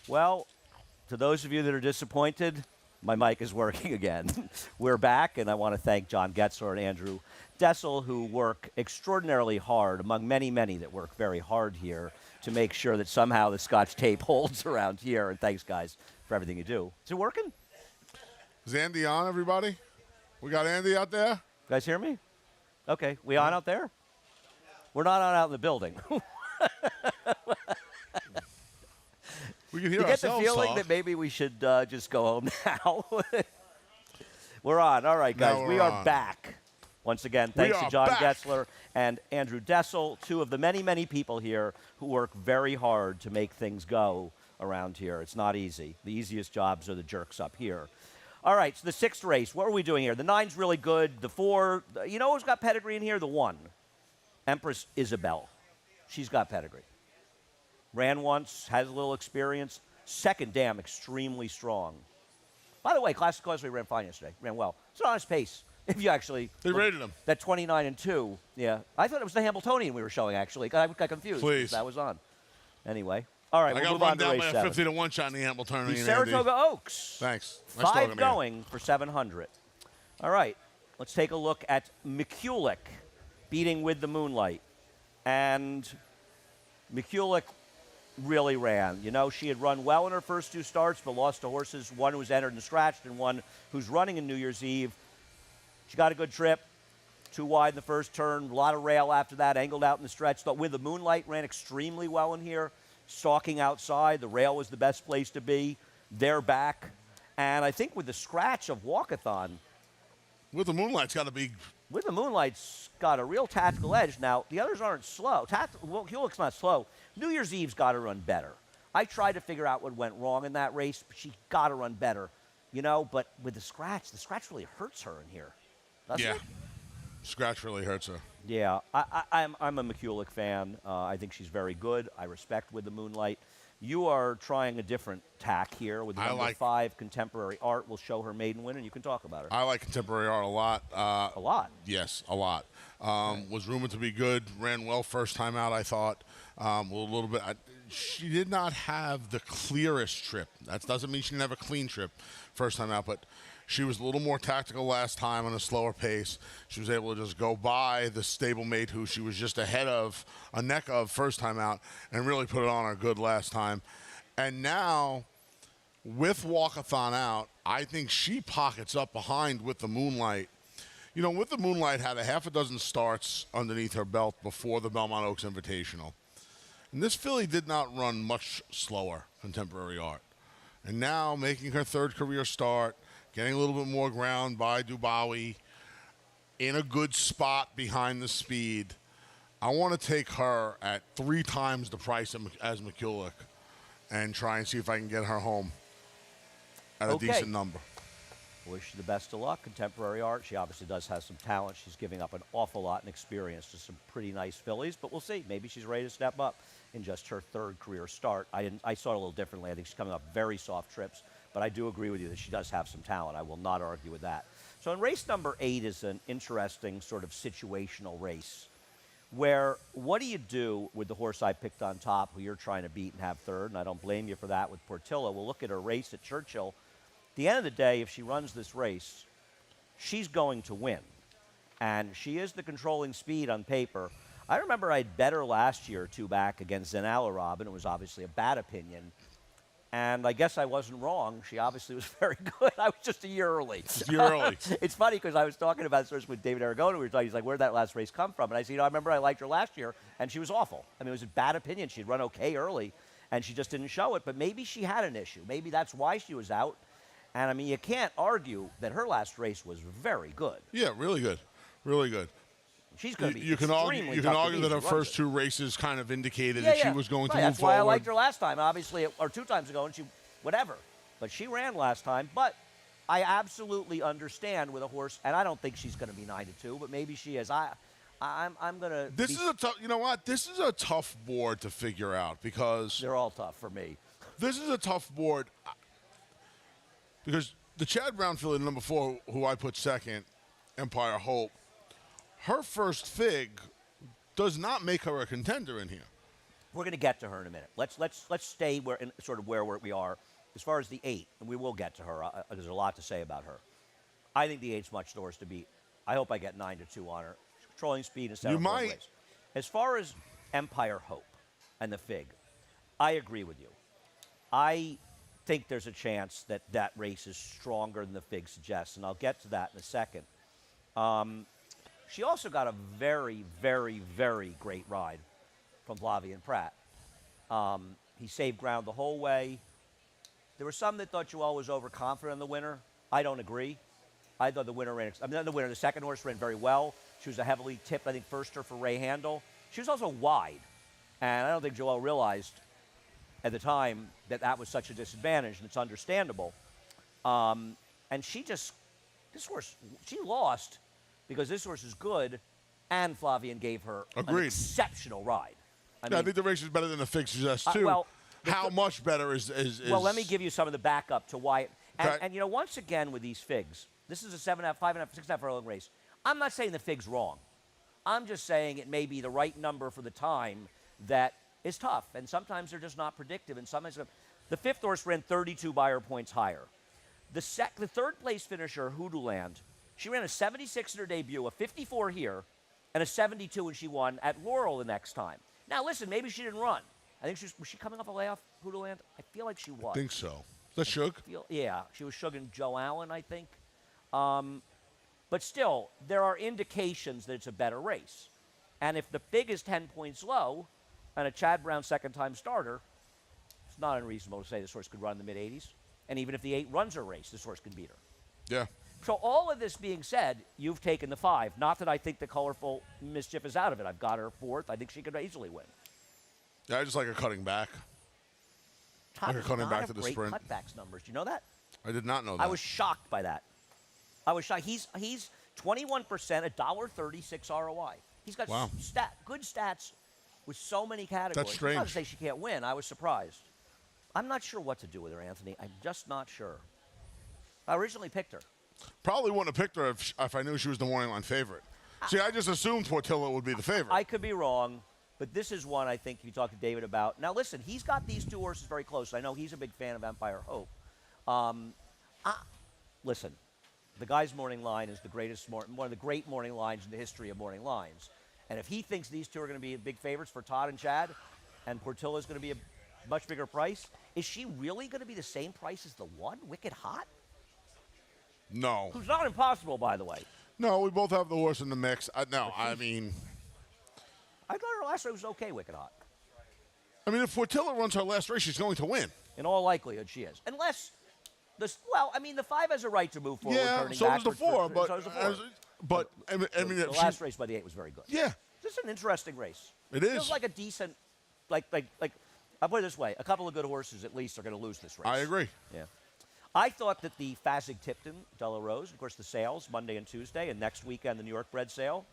Well, to those of you that are disappointed, my mic is working again. We're back, and I want to thank John Getzler and Andrew Dessel, who work extraordinarily hard, among many, many that work very hard here, to make sure that somehow the Scotch tape holds around here. And thanks, guys, for everything you do. Is it working? Is Andy on, everybody? We got Andy out there? You guys hear me? Okay. We on out there? We're not on out in the building. We can hear You get the ourselves feeling talk. that maybe we should just go home now. We're on. All right, guys. Now We we're are on. back. Once again, We thanks to are John back. Getzler and Andrew Dessel, two of the many, many people here who work very hard to make things go around here. It's not easy. The easiest jobs are the jerks up here. All right, so the 6th race. What are we doing here? The 9's really good. The 4, you know who's got pedigree in here? The 1, Empress Isabel. She's got pedigree. Ran once, has a little experience. 2nd dam, extremely strong. By the way, Classic Causeway ran fine yesterday. Ran well. It's an honest pace. If you actually They look- rated him. that 29 and 2. Yeah, I thought it was the Hamiltonian we were showing. Actually, I got confused. Please. That was on. Anyway, all right, I we'll got move run on to down race by a 7. 50-1 shot in the Hamiltonian. The Andy. Saratoga Oaks. Thanks. Nice 5 talking to you. going for 700. All right, let's take a look at McCulloch beating With the Moonlight. And McCulloch really ran. You know, she had run well in her first 2 starts, but lost to horses, one who was entered and scratched and one who's running in New Year's Eve. She got a good trip. 2 wide in the first turn, a lot of rail after that, angled out in the stretch. Thought With the Moonlight ran extremely well in here, stalking outside. The rail was the best place to be. They're back. And I think with the scratch of Walkathon, With the Moonlight's got to be. With the Moonlight's got a real tactical edge. Now, the others aren't slow. Hewlett's not slow. New Year's Eve's got to run better. I tried to figure out what went wrong in that race, but she got to run better. You know, but with the scratch really hurts her in here. Doesn't Yeah. it? Scratch really hurts her. Yeah, I'm a McCulloch fan. I think she's very good. I respect With the Moonlight. You are trying a different tack here with the I number like- 5 Contemporary Art. We'll show her maiden win, and you can talk about her. I like Contemporary Art a lot. A lot. Yes, a lot. Was rumored to be good. Ran well first time out, I thought. A little bit. She did not have the clearest trip. That doesn't mean she didn't have a clean trip first time out, but she was a little more tactical last time on a slower pace. She was able to just go by the stablemate who she was just ahead of, a neck of first time out, and really put it on her good last time. And now, with Walkathon out, I think she pockets up behind With the Moonlight. You know, With the Moonlight had a half a dozen starts underneath her belt before the Belmont Oaks Invitational. And this filly did not run much slower, Contemporary Art. And now, making her 3rd career start, getting a little bit more ground by Dubawi, in a good spot behind the speed. I want to take her at 3 times the price as McCulloch and try and see if I can get her home at a Okay. decent number. Wish you the best of luck. Contemporary Art, she obviously does have some talent. She's giving up an awful lot in experience to some pretty nice fillies, but we'll see. Maybe she's ready to step up in just her 3rd career start. I saw it a little differently. I think she's coming up very soft trips, but I do agree with you that she does have some talent. I will not argue with that. So in race number 8 is an interesting sort of situational race where what do you do with the horse I picked on top who you're trying to beat and have 3rd, and I don't blame you for that with Portillo. We'll look at her race at Churchill. At the end of the day, if she runs this race, she's going to win. And she is the controlling speed on paper. I remember I'd bet her last year or 2 back against Zenala Robin. It was obviously a bad opinion. And I guess I wasn't wrong. She obviously was very good. I was just a year early. You're early. It's funny because I was talking about this with David Aragona. We were talking, he's like, where'd that last race come from? And I said, you know, I remember I liked her last year, and she was awful. I mean, it was a bad opinion. She'd run okay early, and she just didn't show it. But maybe she had an issue. Maybe that's why she was out. And, I mean, you can't argue that her last race was very good. Yeah, really good. Really good. She's going to be You can argue, extremely you can tough to argue beat that if her she runs first it. 2 races kind of indicated Yeah, that yeah. she was going to Right, move that's why forward. I liked her last time, obviously, or 2 times ago, and she, whatever. But she ran last time. But I absolutely understand with a horse, and I don't think she's going to be 9-2, but maybe she is. I'm going to. This is a tough. You know what? This is a tough board to figure out because They're all tough for me. this is a tough board because the Chad Brown filly, number 4, who I put second, Empire Hope, her first fig does not make her a contender in here. We're going to get to her in a minute. Let's stay where we are as far as the 8, and we will get to her. There's a lot to say about her. I think the 8's much the horse to beat. I hope I get 9-2 on her. Controlling speed and You might. race. As far as Empire Hope and the Fig, I agree with you. I think there's a chance that that race is stronger than the Fig suggests, and I'll get to that in a second. She also got a very, very, very great ride from Flavien Prat. He saved ground the whole way. There were some that thought Joelle was overconfident in the winner. I don't agree. I thought the winner the second horse ran very well. She was a heavily tipped, I think, firster for Ray Handel. She was also wide, and I don't think Joelle realized at the time that was such a disadvantage, and it's understandable. And this horse, she lost because this horse is good, and Flavien gave her an Agreed. exceptional ride. I think the race is better than the Fig suggests, too. How much better is... Well, let me give you some of the backup to why. Okay. And once again, with these Figs, this is a 7.5, 5.5, 6.5 furlong race. I'm not saying the Fig's wrong. I'm just saying it may be the right number for the time that is tough. And sometimes they're just not predictive. And sometimes the 5th horse ran 32 buyer points higher. The third place finisher, Hoodooland, she ran a 76 in her debut, a 54 here, and a 72 when she won at Laurel the next time. Now, listen, maybe she didn't run. I think was she coming off a layoff, Hoodooland? I feel like she was. I think so. Is that Shug? Yeah, she was shugging Joe Allen, I think. But still, there are indications that it's a better race. And if the Fig is 10 points low and a Chad Brown second-time starter, it's not unreasonable to say this horse could run in the mid-80s. And even if the 8 runs her race, this horse can beat her. Yeah. So all of this being said, you've taken the 5. Not that I think the colorful mischief is out of it. I've got her 4th. I think she could easily win. Yeah, I just like her cutting back. Todd Like does cutting not back have to the great sprint. cutbacks numbers. Do you know that? I did not know that. I was shocked by that. I was shocked. He's 21%, $1.36 ROI. He's got Wow. good stats with so many categories. That's strange. Not to say she can't win. I was surprised. I'm not sure what to do with her, Anthony. I'm just not sure. I originally picked her. Probably wouldn't have picked her if I knew she was the morning line favorite. See, I just assumed Portillo would be the favorite. I could be wrong, but this is one I think you talk to David about. Now, listen, he's got these 2 horses very close. I know he's a big fan of Empire Hope. Listen, the guy's morning line is one of the great morning lines in the history of morning lines. And if he thinks these 2 are going to be big favorites for Todd and Chad, and Portillo is going to be a much bigger price, is she really going to be the same price as the 1, Wicked Hot? No. Who's not impossible, by the way. No, we both have the horse in the mix. I mean, I thought her last race was okay, Wicked Hot. if Portillo runs her last race, she's going to win. In all likelihood, she is. Unless, the 5 has a right to move forward. Yeah, turning so does the backwards 4. But, so does the 4. the The last race by the 8 was very good. Yeah, This is an interesting race. It is. Feels like a decent, I'll put it this way: a couple of good horses at least are going to lose this race. I agree. Yeah. I thought that the Fasig-Tipton, Della Rose, of course, the sales Monday and Tuesday, and next weekend the New York Bred Sale,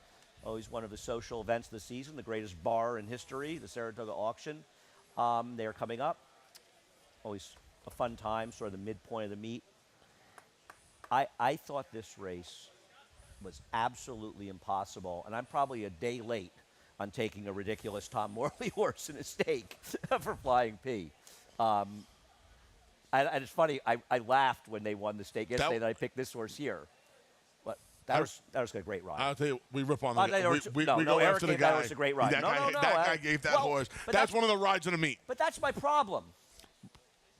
always one of the social events of the season, the greatest bar in history, the Saratoga Auction. They are coming up. Always a fun time, sort of the midpoint of the meet. I thought this race was absolutely impossible, and I'm probably a day late on taking a ridiculous Tom Morley horse in a stake for Flying P. And it's funny, I laughed when they won the stake yesterday that I picked this horse here. But that was a great ride. I'll tell you, we rip on Oh, the we go Eric after the gave guy. that horse a great ride. That No, guy, no, no, that guy gave that well, horse. but That's one of the rides in the meet. But that's my problem.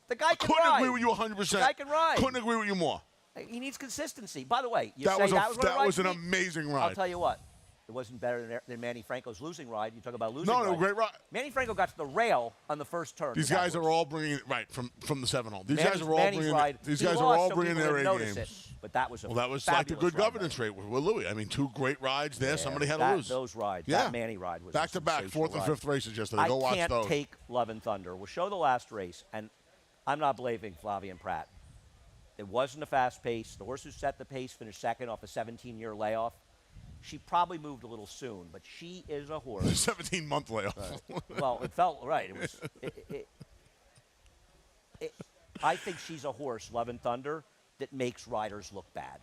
The guy can Couldn't ride. agree with you 100%. The guy can ride. Couldn't agree with you more. He needs consistency. By the way, That was an amazing ride. I'll tell you what. It wasn't better than Manny Franco's losing ride. You talk about losing No, rides. great ride. Manny Franco got to the rail on the first turn. These guys are all bringing it right from the 7-hole. These guys are all Manny's bringing. ride, These he guys are lost, all so bringing people their A didn't notice games. it, but that was a Well, that was like the fabulous good ride governance by rate with Louis. I mean, 2 great rides there. Yeah, Somebody had to lose. Those rides, Yeah. that Manny ride was back to back, 4th and 5th races yesterday. Go watch I can't those. take Love and Thunder. We'll show the last race, and I'm not blaming Flavien Prat. It wasn't a fast pace. The horse who set the pace finished second off a 17-year layoff. She probably moved a little soon, but she is a horse. 17-month layoff. Well, it felt right. It was. I think she's a horse, Love and Thunder, that makes riders look bad.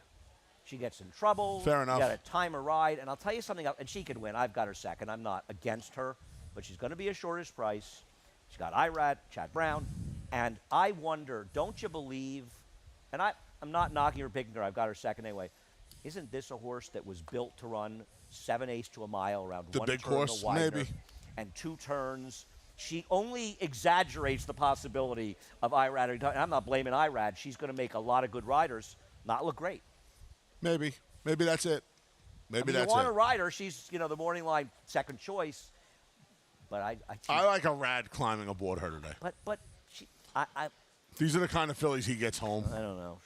She gets in trouble. Fair enough. You got to time her ride, and I'll tell you something else. And she can win. I've got her second. I'm not against her, but she's going to be a shortish price. She's got Irad, Chad Brown, and I wonder, don't you believe, and I'm not knocking her, picking her, I've got her second anyway. Isn't this a horse that was built to run 7/8 to a mile around The one big turn horse, to Widener maybe. and 2 turns? She only exaggerates the possibility of Irad. And I'm not blaming Irad. She's going to make a lot of good riders not look great. Maybe that's it. Maybe I mean, that's you want it. a rider. She's, the morning line second choice. But I like a Rad climbing aboard her today. But she, I These are the kind of fillies he gets home. don't know.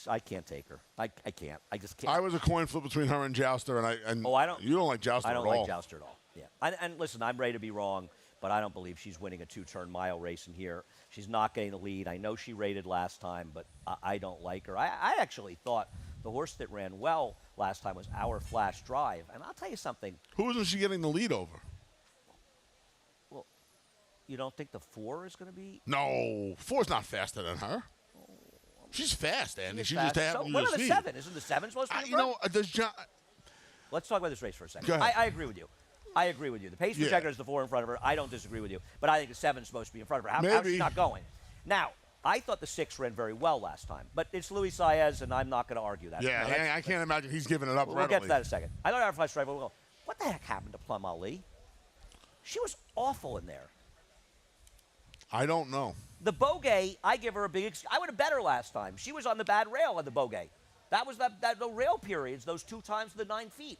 I can't take her. I can't. I just can't. I was a coin flip between her and Jouster, and Oh, I don't- You don't like Jouster I don't at all. like Jouster at all. Yeah. And listen, I'm ready to be wrong, but I don't believe she's winning a 2-turn mile race in here. She's not getting the lead. I know she rated last time, but I don't like her. I actually thought the horse that ran well last time was Our Flash Drive. And I'll tell you something. Who isn't she getting the lead over? Well, you don't think the 4 is going to be? No, 4's not faster than her. She's fast, Andy. She fast. just So happened what to about the speed. 7? Isn't the 7 supposed to be? Does John? Let's talk about this race for a second. Go ahead. I agree with you. I agree with you. The pace Yeah. projector is the 4 in front of her. I don't disagree with you. But I think the 7 is supposed to be in front of her. How's Maybe. she not going? Now, I thought the 6 ran very well last time. But it's Luis Saez, and I'm not going to argue that. Yeah, No, that's- I can't imagine he's giving it up We'll readily. get to that in a second. I thought Our Flash Drive will go. What the heck happened to Plum Ali? She was awful in there. I don't know. The Bogey, I give her a big. I would have bet her last time. She was on the bad rail on the Bogey. That was the rail periods, those 2 times the 9 feet.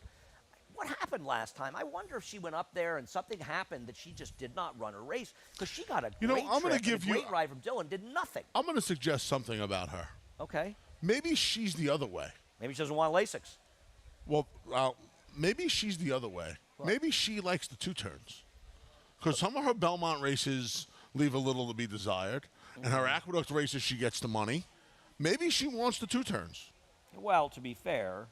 What happened last time? I wonder if she went up there and something happened that she just did not run her race because she got a great I'm gonna trip give and a you- great ride from Dylan, did nothing. I'm going to suggest something about her. Okay, Maybe she's the other way. maybe she doesn't want Lasix. Well, maybe she's the other way. Maybe she likes the 2 turns. Because some of her Belmont races leave a little to be desired. And her Aqueduct races, she gets the money. Maybe she wants the 2 turns. Well, to be fair,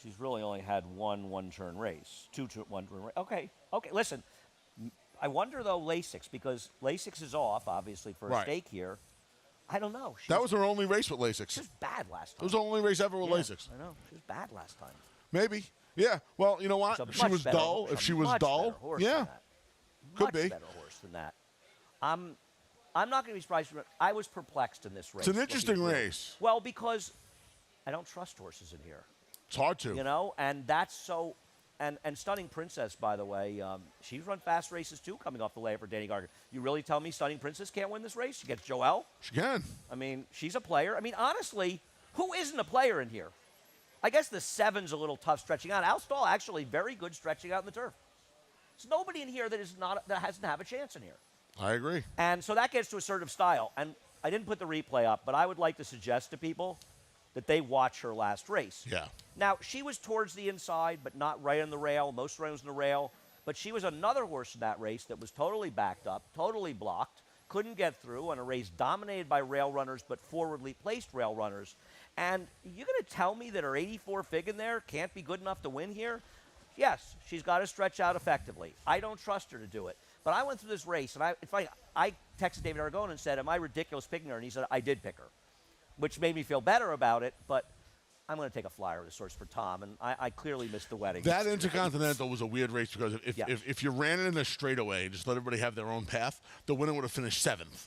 she's really only had one turn race, 1 turn race. Okay, listen. I wonder though Lasix because Lasix is off obviously for a Right. stake here. I don't know. That was her only race with Lasix. She was bad last It time. was the only race ever with Yeah, Lasix. I know. She was bad last time. Maybe. Yeah. Well, you know what? It's a If she much was better dull, horse- if a she was much dull, better horse yeah. than that. Could Much be. better horse than that. I'm not going to be surprised. I was perplexed in this race. It's an looking interesting through. race. Well, because I don't trust horses in here. It's hard to. And that's so. And Stunning Princess, by the way, she's run fast races too, coming off the layup for Danny Gardner. You really tell me Stunning Princess can't win this race? She gets Joelle. She can. I mean, she's a player. I mean, honestly, who isn't a player in here? I guess the 7's a little tough stretching out. Al Stahl actually very good stretching out in the turf. There's nobody in here that hasn't have a chance in here. I agree. And so that gets to assertive style. And I didn't put the replay up, but I would like to suggest to people that they watch her last race. Yeah. Now, she was towards the inside, but not right on the rail. Most runs on the rail. But she was another horse in that race that was totally backed up, totally blocked, couldn't get through on a race dominated by rail runners, but forwardly placed rail runners. And you're going to tell me that her 84 fig in there can't be good enough to win here? Yes, she's got to stretch out effectively. I don't trust her to do it. But I went through this race, and I texted David Aragona and said, am I ridiculous picking her? And he said, I did pick her, which made me feel better about it. But I'm going to take a flyer of the source for Tom, and I clearly missed the wedding. That Intercontinental was a weird race because Yeah. if you ran it in a straightaway, just let everybody have their own path, the winner would have finished 7th.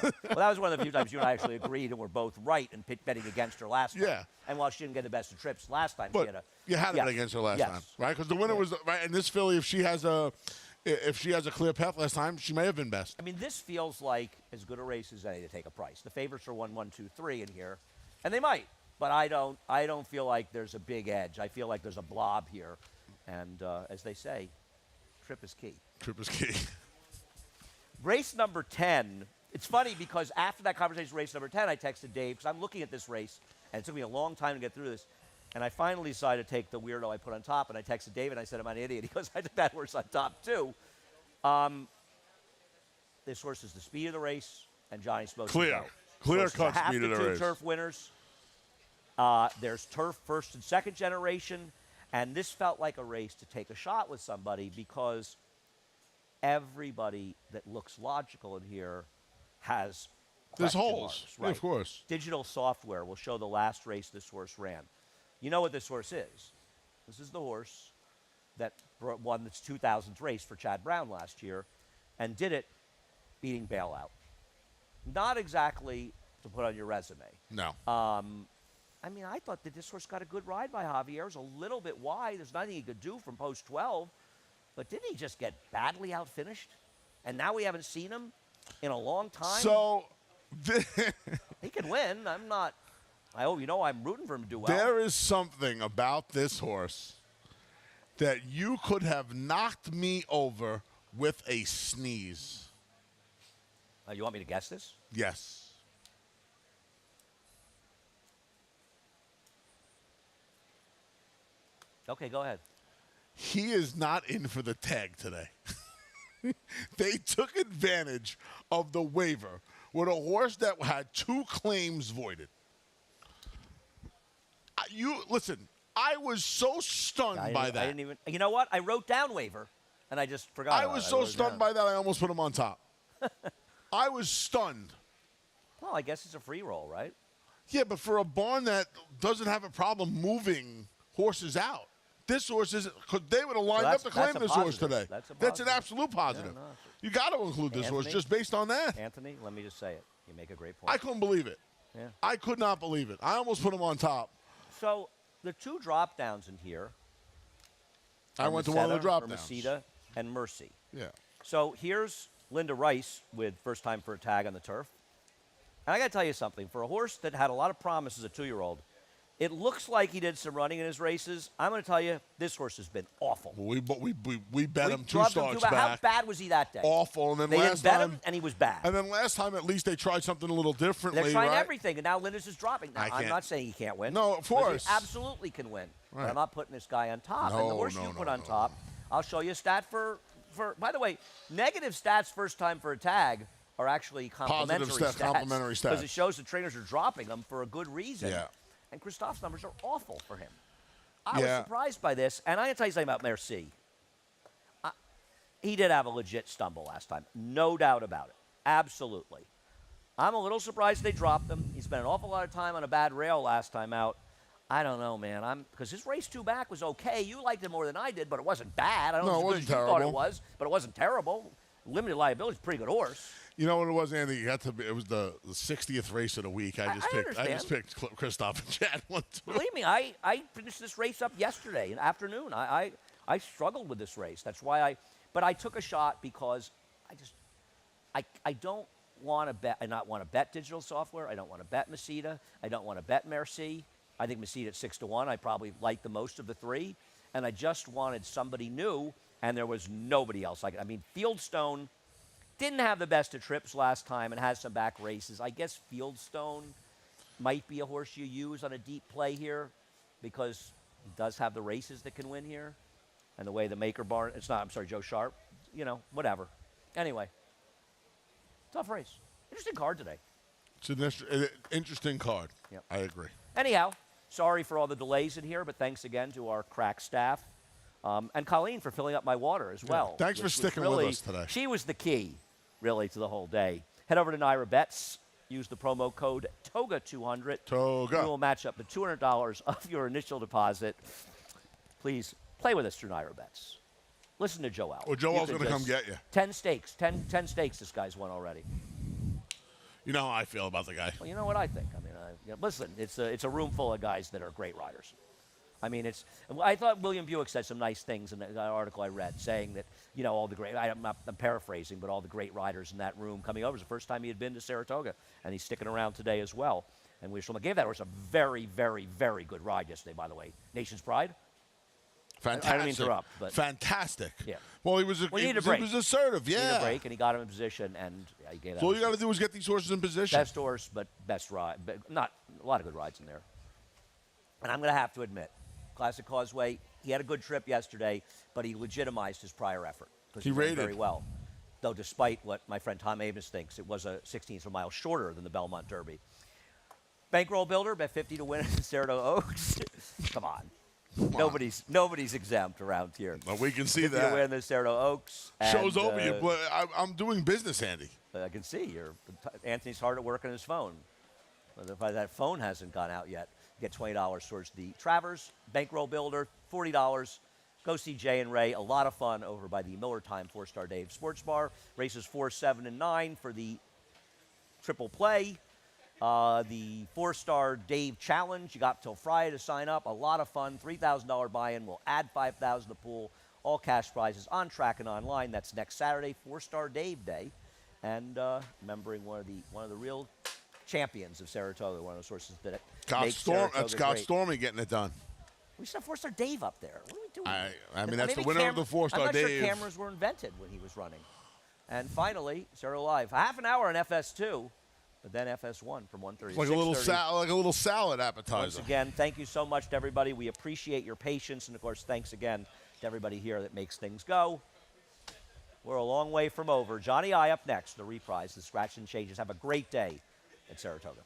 Well, that was one of the few times you and I actually agreed and were both right in betting against her last time. Yeah. And while she didn't get the best of trips last time, she But had a. you had to Yes. bet against her last Yes. time, right? Because the winner was right. And this filly, if she has a clear path last time, she may have been best. I mean, this feels like as good a race as any to take a price. The favorites are 1, 1, 2, 3 in here, and they might. But I don't feel like there's a big edge. I feel like there's a blob here, and as they say, trip is key. Trip is key. Race number 10. It's funny because after that conversation, race number 10, I texted Dave because I'm looking at this race, and it took me a long time to get through this. And I finally decided to take the weirdo I put on top, and I texted Dave, and I said, am I an idiot? He goes, I took that horse on top, too. This horse is the speed of the race, and Johnny's supposed to Clear. go. Clear-cut Half speed of the two race. turf winners. There's turf first and second generation, and this felt like a race to take a shot with somebody because everybody that looks logical in here has There's question holes. marks, Yeah, right? of course. Digital software will show the last race this horse ran. You know what this horse is. This is the horse that won this 2000s race for Chad Brown last year, and did it beating Bailout. Not exactly to put on your resume. No. I mean, I thought that this horse got a good ride by Javier. It was a little bit wide. There's nothing he could do from post 12. But didn't he just get badly outfinished? And now we haven't seen him in a long time. So he can win. I'm not. I hope you know I'm rooting for him to do well. there is something about this horse that you could have knocked me over with a sneeze. You want me to guess this? Yes. Okay, go ahead. He is not in for the tag today. They took advantage of the waiver with a horse that had 2 claims voided. Listen, I was so stunned by that. I didn't even. You know what? I wrote down waiver, and I just forgot. I was so stunned by that, I almost put him on top. I was stunned. Well, I guess it's a free roll, right? Yeah, but for a barn that doesn't have a problem moving horses out, this horse isn't. Cause they would have lined up to claim this horse today. That's a That's an positive. absolute positive. Yeah, no, You got to include this horse Anthony? just based on that. Anthony, let me just say it. You make a great point. I couldn't believe it. Yeah. I could not believe it. I almost put him on top. So the 2 drop downs in here. I went to one of the drop downs. Mesita and Mercy. Yeah. So here's Linda Rice with first time for a tag on the turf. And I got to tell you something. For a horse that had a lot of promise as a 2-year-old, it looks like he did some running in his races. I'm going to tell you, this horse has been awful. We bet him 2 drubbed him starts How back. bad was he that day? Awful. And then They last didn't bet time, him, and he was bad. and then last time, at least they tried something a little differently. They're trying right? everything, and now Linda's just dropping. Now, I I'm can't- not saying he can't win. No, of 'cause course. He absolutely can win. But Right. I'm not putting this guy on top. and the No, horse no, you no, put on no, top, I'll show you a stat for. By the way, negative stats first time for a tag are actually complimentary stats, complimentary because stats. it shows the trainers are dropping them for a good reason. Yeah. And Christoph's numbers are awful for him. I Yeah. was surprised by this, and I'm going to tell you something about Merci. He did have a legit stumble last time, no doubt about it. Absolutely. I'm a little surprised they dropped him. He spent an awful lot of time on a bad rail last time out. I don't know, man. Because his race 2 back was okay. You liked it more than I did, but it wasn't bad. I don't know No, as it good wasn't as you thought it terrible. was, but it wasn't terrible. Limited liability is a pretty good horse. You know what it was, Andy? It was the 60th race of the week. I just understand. picked Christoph and Chad one too. Believe me, I finished this race up yesterday in afternoon. I struggled with this race. That's why but I took a shot because I don't want to bet. I not want to bet digital software. I don't want to bet Mesita. I don't want to bet Merci. I think Mesita at 6-1. I probably like the most of the 3, and I just wanted somebody new, and there was nobody else like it. I mean, Fieldstone didn't have the best of trips last time and has some back races. I guess Fieldstone might be a horse you use on a deep play here because he does have the races that can win here. And the way the Maker Barn, Joe Sharp, whatever. Anyway, tough race. Interesting card today. It's an interesting card. Yep. I agree. Anyhow, sorry for all the delays in here, but thanks again to our crack staff. And Colleen for filling up my water as well. Thanks for which was sticking with really- us today. She was the key, really, to the whole day. Head over to Naira Bets. Use the promo code TOGA200. Toga. We will match up to $200 of your initial deposit. Please play with us through Naira Bets. Listen to Joel. Well, Joel's going to come get you. 10 stakes. 10 stakes this guy's won already. You know how I feel about the guy. Well, you know what I think. I mean, listen, it's a room full of guys that are great riders. I mean, I thought William Buick said some nice things in that article I read, saying that, all the great, I'm paraphrasing, but all the great riders in that room coming over. It was the first time he had been to Saratoga, and he's sticking around today as well. And we gave that horse a very, very, very good ride yesterday, by the way. Nation's Pride. Fantastic. I don't mean to interrupt, but fantastic. Yeah. Well, he was We need a break. He was assertive. Yeah. Need a break, and he got him in position, and he gave that. So all horse you got to do is get these horses in position. best horse, but best ride. But not a lot of good rides in there. And I'm going to have to admit, Classic Causeway, he had a good trip yesterday, but he legitimized his prior effort because He ran rated. very well. Though, despite what my friend Tom Amos thinks, it was a 16th of a mile shorter than the Belmont Derby. Bankroll Builder, bet 50 to win at Saratoga Oaks. Come on. Nobody's exempt around here. Well, we can see 50 to that. win the Saratoga Oaks. Show's and, over you, but I'm doing business, Andy. I can see Anthony's hard at work on his phone. But if that phone hasn't gone out yet, you get $20 towards the Travers Bankroll Builder, $40 Go see Jay and Ray. A lot of fun over by the Miller Time 4-Star Dave Sports Bar. Races 4, 7, and 9 for the triple play. The 4-Star Dave Challenge. You got till Friday to sign up. A lot of fun. $3,000 buy-in. We'll add $5,000 to pool. All cash prizes on track and online. That's next Saturday, 4-Star Dave Day. And remembering one of the real champions of Saratoga, one of the sources that make Saratoga That's Scott great. Stormy getting it done. We should have 4-Star Dave up there. What are we doing? I mean, that's Maybe the winner of the 4-Star I'm not Dave. sure cameras were invented when he was running. And finally, Saratoga Live. Half an hour on FS2, but then FS1 from 1:30 to Like 6:30. like a little salad Once appetizer. again, thank you so much to everybody. We appreciate your patience. And, of course, thanks again to everybody here that makes things go. We're a long way from over. Johnny I up next, the reprise, the scratch and changes. Have a great day at Saratoga.